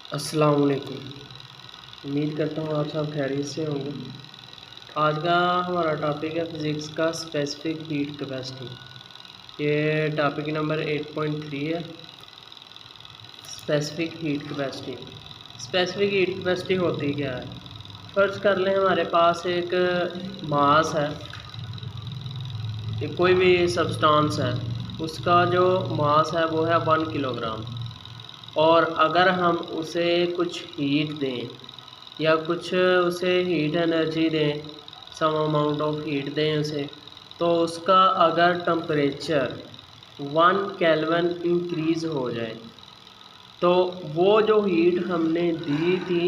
अस्सलाम वालेकुम। उम्मीद करता हूँ आप सब खैरियत से होंगे। आज का हमारा टॉपिक है फ़िज़िक्स का स्पेसिफिक हीट कैपेसिटी। ये टॉपिक नंबर 8.3 है। Specific heat capacity. Specific heat capacity होती क्या है? फ़र्ज़ कर लें हमारे पास एक मास है, कोई भी सब्सटेंस है, उसका जो मास है वो है 1 किलोग्राम। और अगर हम उसे कुछ हीट दें या कुछ उसे हीट एनर्जी दें, सम अमाउंट ऑफ हीट दें उसे, तो उसका अगर टेम्परेचर 1 केल्विन इंक्रीज़ हो जाए तो वो जो हीट हमने दी थी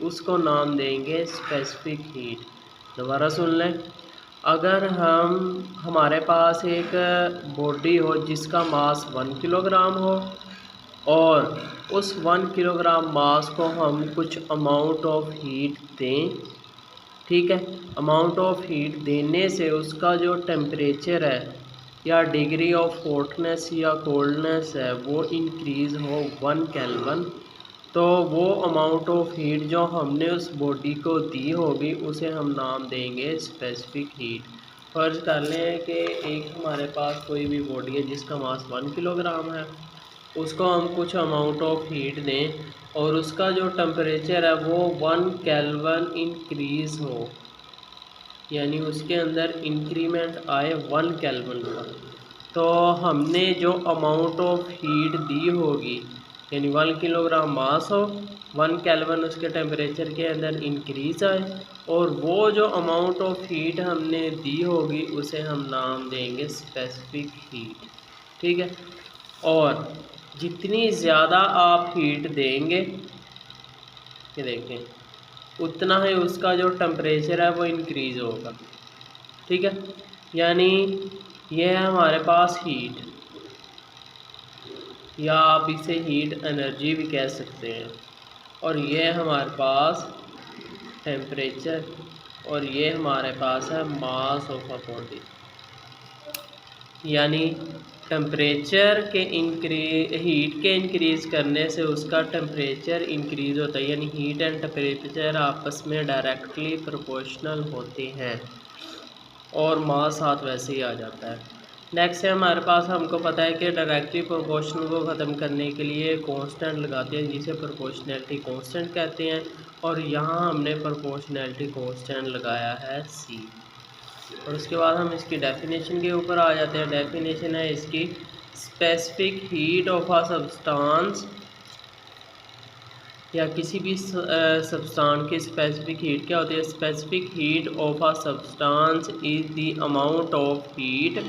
उसको नाम देंगे स्पेसिफिक हीट। दोबारा सुन लें। अगर हमारे पास एक बॉडी हो जिसका मास 1 किलोग्राम हो और उस 1 किलोग्राम मास को हम कुछ अमाउंट ऑफ हीट दें, ठीक है। अमाउंट ऑफ हीट देने से उसका जो टेम्परेचर है या डिग्री ऑफ हॉटनेस या कोल्डनेस है वो इंक्रीज़ हो 1 केल्विन, तो वो अमाउंट ऑफ हीट जो हमने उस बॉडी को दी होगी उसे हम नाम देंगे स्पेसिफिक हीट। फ़र्ज़ कर लें कि एक हमारे पास कोई भी बॉडी है जिसका मास 1 किलोग्राम है, उसको हम कुछ अमाउंट ऑफ हीट दें और उसका जो टेम्परेचर है वो 1 केल्विन इंक्रीज़ हो, यानी उसके अंदर इंक्रीमेंट आए 1 केल्विन का, तो हमने जो अमाउंट ऑफ हीट दी होगी, यानी 1 किलोग्राम मास हो, 1 केल्विन उसके टेम्परेचर के अंदर इंक्रीज़ आए और वो जो अमाउंट ऑफ हीट हमने दी होगी उसे हम नाम देंगे स्पेसिफिक हीट, ठीक है। और जितनी ज़्यादा आप हीट देंगे, ये देखें, उतना ही उसका जो टेम्परेचर है वो इंक्रीज़ होगा, ठीक है। यानी ये है हमारे पास हीट, या आप इसे हीट एनर्जी भी कह सकते हैं, और ये है हमारे पास टेम्परेचर, और ये हमारे पास है मास ऑफ अ बॉडी। यानी टेम्परेचर के हीट के इंक्रीज़ करने से उसका टेम्परेचर इंक्रीज़ होता है, यानी हीट एंड टेम्परेचर आपस में डायरेक्टली प्रोपोर्शनल होते हैं और मास साथ वैसे ही आ जाता है। नेक्स्ट है हमारे पास, हमको पता है कि डायरेक्टली प्रोपोर्शनल को ख़त्म करने के लिए कांस्टेंट लगाते हैं जिसे प्रोपोर्शनैलिटी कांस्टेंट कहते हैं, और यहाँ हमने प्रोपोर्शनैलिटी कांस्टेंट लगाया है C। और उसके बाद हम इसकी डेफिनेशन के ऊपर आ जाते हैं। डेफिनेशन है इसकी, specific heat of a substance, या किसी भी सब्सटेंस की स्पेसिफिक हीट क्या होती है? Specific heat of a substance is the amount of heat,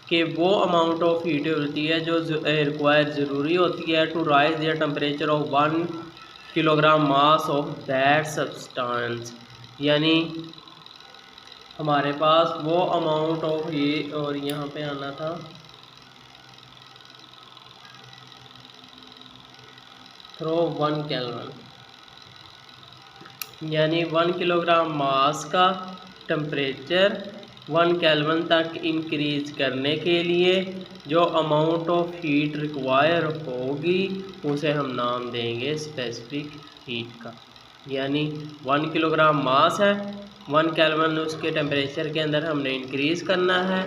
कि वो अमाउंट ऑफ हीट होती है जो रिक्वायर ज़रूरी होती है to raise the temperature of 1 kilogram mass of that substance. यानी हमारे पास वो अमाउंट ऑफ हीट, और यहाँ पे आना था थ्रो 1 केल्विन, यानी 1 किलोग्राम मास का टेम्परेचर 1 केल्विन तक इंक्रीज करने के लिए जो अमाउंट ऑफ हीट रिक्वायर होगी उसे हम नाम देंगे स्पेसिफिक हीट का। यानी 1 किलोग्राम मास है, 1 केल्विन उसके टेम्परेचर के अंदर हमने इंक्रीज़ करना है,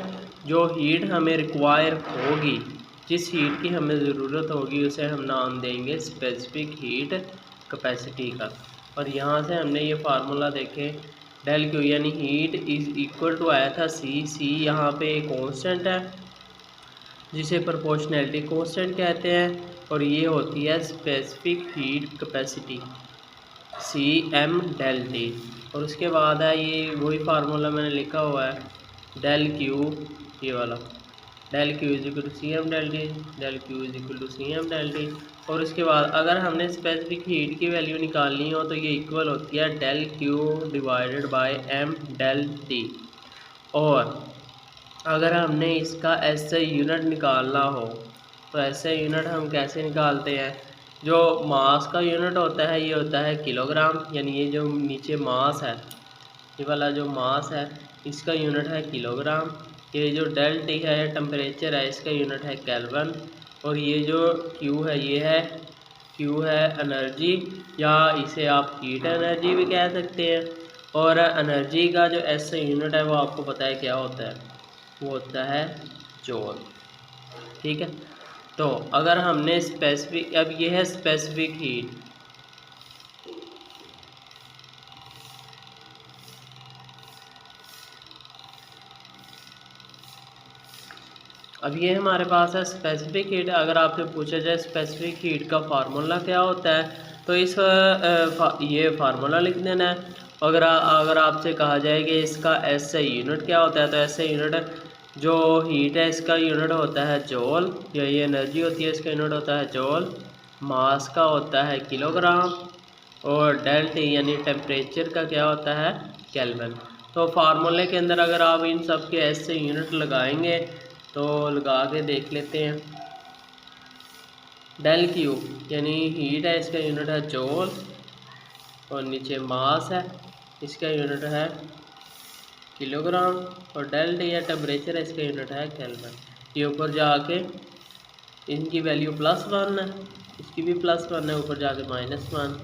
जो हीट हमें रिक्वायर होगी, जिस हीट की हमें ज़रूरत होगी उसे हम नाम देंगे स्पेसिफिक हीट कैपेसिटी का। और यहाँ से हमने ये फार्मूला देखे, डेल क्यू यानी हीट इज़ इक्वल टू आया था सी यहाँ पे एक कांस्टेंट है जिसे प्रोपोर्शनैलिटी कांस्टेंट कहते हैं, और ये होती है specific heat capacity CM del T. और उसके बाद है ये वही फार्मूला मैंने लिखा हुआ है, डेल क्यू, ये वाला, del Q is equal to C M del T, del Q is equal to C M del T. और उसके बाद अगर हमने स्पेसिफिक हीट की वैल्यू निकालनी हो तो ये इक्वल होती है del Q divided by M del T. और अगर हमने इसका ऐसे यूनिट निकालना हो तो ऐसे यूनिट हम कैसे निकालते हैं? जो मास का यूनिट होता है ये होता है किलोग्राम, यानी ये जो नीचे मास है, ये वाला जो मास है इसका यूनिट है किलोग्राम। ये जो डेल टी है टेम्परेचर है इसका यूनिट है केल्विन, और ये जो क्यू है ये है Q है एनर्जी, या इसे आप हीट एनर्जी भी कह सकते हैं। और एनर्जी का जो एस यूनिट है वो आपको पता है क्या होता है, वो होता है जूल। ठीक है, तो अगर हमने स्पेसिफिक, अब ये है स्पेसिफिक हीट, अब ये हमारे पास है स्पेसिफिक हीट। अगर आपसे पूछा जाए स्पेसिफिक हीट का फार्मूला क्या होता है, तो इस ये फार्मूला लिख देना है। अगर आपसे कहा जाए कि इसका एसआई यूनिट क्या होता है, तो एसआई यूनिट जो हीट है इसका यूनिट होता है जॉल, या ये एनर्जी होती है इसका यूनिट होता है जॉल, मास का होता है किलोग्राम, और डेल टी यानी टेम्परेचर का क्या होता है केल्विन। तो फार्मूले के अंदर अगर आप इन सब के एसआई यूनिट लगाएंगे तो लगा के देख लेते हैं। डेल क्यू यानी हीट है, इसका यूनिट है जूल, और नीचे मास है, इसका यूनिट है किलोग्राम, और डेल टी या टेम्परेचर है, इसका यूनिट है केल्विन। ये ऊपर जाके इनकी वैल्यू +1 है, इसकी भी +1 है, ऊपर जाके -1।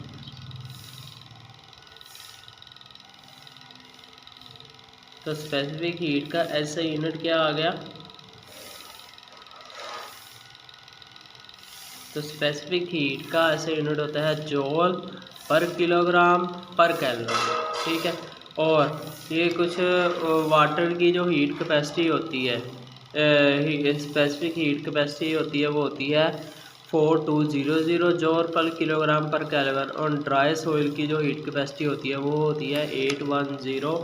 तो स्पेसिफिक हीट का ऐसा यूनिट क्या आ गया, तो स्पेसिफिक हीट का ऐसा यूनिट होता है जूल पर किलोग्राम पर केल्विन। ठीक है, और ये कुछ वाटर की जो हीट कैपेसिटी होती है, स्पेसिफिक हीट कैपेसिटी होती है, वो होती है 4200 जूल पर किलोग्राम पर केल्विन, और ड्राई सॉइल की जो हीट कैपेसिटी होती है वो होती है 810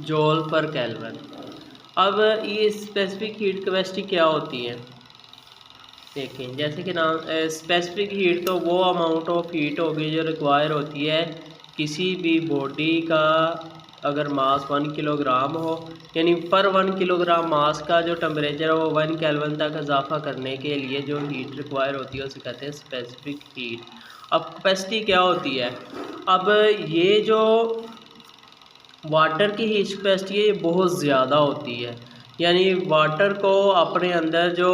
जूल पर केल्विन। अब ये स्पेसिफिक हीट कैपेसिटी क्या होती है देखें, जैसे कि नाम स्पेसिफिक हीट तो वो अमाउंट ऑफ हीट होगी जो रिक्वायर होती है किसी भी बॉडी का, अगर मास 1 किलोग्राम हो, यानी पर 1 किलोग्राम मास का जो टेम्परेचर है वो 1 केल्विन तक इजाफा करने के लिए जो हीट रिक्वायर होती है उसे कहते हैं स्पेसिफिक हीट। अब कैपेसिटी क्या होती है, अब ये जो वाटर की हीट कैपेसिटी है ये बहुत ज़्यादा होती है, यानी वाटर को अपने अंदर जो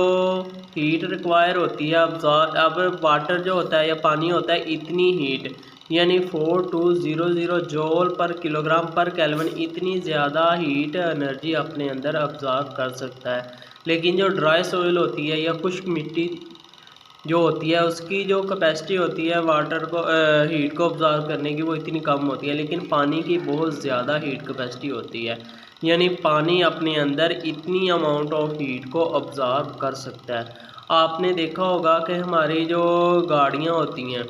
हीट रिक्वायर होती है अब वाटर जो होता है या पानी होता है इतनी हीट, यानी 4200 जूल पर किलोग्राम पर केल्विन, इतनी ज़्यादा हीट एनर्जी अपने अंदर अब्जॉर्ब कर सकता है। लेकिन जो ड्राई सॉइल होती है या खुश्क मिट्टी जो होती है उसकी जो कैपेसिटी होती है वाटर को हीट को ऑब्ज़र्व करने की वो इतनी कम होती है, लेकिन पानी की बहुत ज़्यादा हीट कैपेसिटी होती है, यानी पानी अपने अंदर इतनी अमाउंट ऑफ हीट को ऑब्ज़र्व कर सकता है। आपने देखा होगा कि हमारी जो गाड़ियाँ होती हैं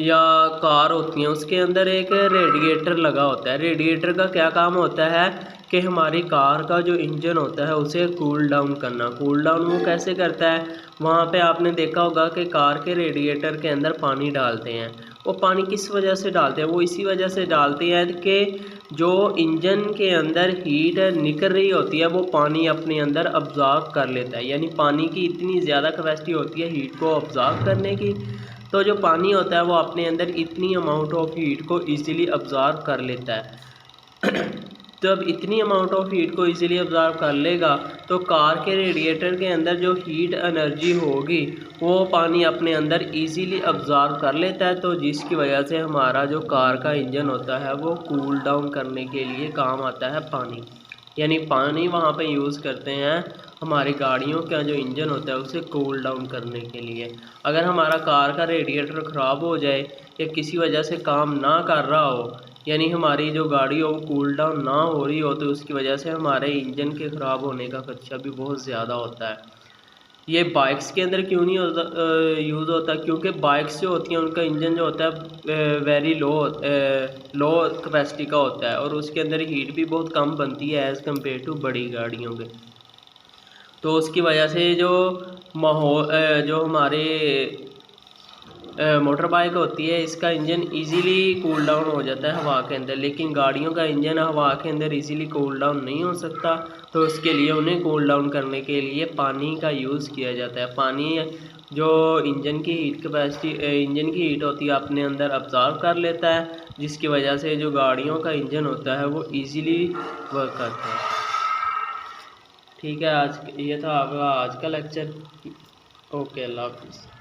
या कार होती हैं उसके अंदर एक रेडिएटर लगा होता है। रेडिएटर का क्या काम होता है कि हमारी कार का जो इंजन होता है उसे कूल डाउन करना। कूल डाउन वो कैसे करता है, वहाँ पे आपने देखा होगा कि कार के रेडिएटर के अंदर पानी डालते हैं। वो पानी किस वजह से डालते हैं, वो इसी वजह से डालते हैं कि जो इंजन के अंदर हीट निकल रही होती है वो पानी अपने अंदर अब्ज़ॉर्ब कर लेता है, यानी पानी की इतनी ज़्यादा कैपेसिटी होती है हीट को अब्ज़ॉर्ब करने की। तो जो पानी होता है वो अपने अंदर इतनी अमाउंट ऑफ हीट को ईज़िली अब्ज़ॉर्ब कर लेता है। तो अब इतनी अमाउंट ऑफ हीट को इजीली अब्ज़ॉर्ब कर लेगा तो कार के रेडिएटर के अंदर जो हीट एनर्जी होगी वो पानी अपने अंदर इजीली अब्ज़ॉर्ब कर लेता है, तो जिसकी वजह से हमारा जो कार का इंजन होता है वो कूल डाउन करने के लिए काम आता है पानी। यानी पानी वहाँ पे यूज़ करते हैं हमारी गाड़ियों का जो इंजन होता है उसे कूल डाउन करने के लिए। अगर हमारा कार का रेडिएटर ख़राब हो जाए या किसी वजह से काम ना कर रहा हो, यानी हमारी जो गाड़ी हो वो कूल डाउन ना हो रही हो, तो उसकी वजह से हमारे इंजन के ख़राब होने का खदशा भी बहुत ज़्यादा होता है। ये बाइक्स के अंदर क्यों नहीं यूज़ होता, क्योंकि बाइक्स जो होती हैं उनका इंजन जो होता है वेरी लो कैपेसिटी का होता है और उसके अंदर हीट भी बहुत कम बनती है एज़ कम्पेयर टू बड़ी गाड़ियों के। तो उसकी वजह से जो जो हमारे मोटर बाइक होती है इसका इंजन इजीली कूल डाउन हो जाता है हवा के अंदर, लेकिन गाड़ियों का इंजन हवा के अंदर इजीली कूल डाउन नहीं हो सकता। तो उसके लिए उन्हें कूल डाउन करने के लिए पानी का यूज़ किया जाता है। पानी जो इंजन की हीट कैपेसिटी इंजन की हीट होती है अपने अंदर अब्ज़ॉर्ब कर लेता है, जिसकी वजह से जो गाड़ियों का इंजन होता है वो ईज़िली वर्क करता है। ठीक है, आज ये था आपका आज का लेक्चर। ओके, अल्लाह हाफ़िज़।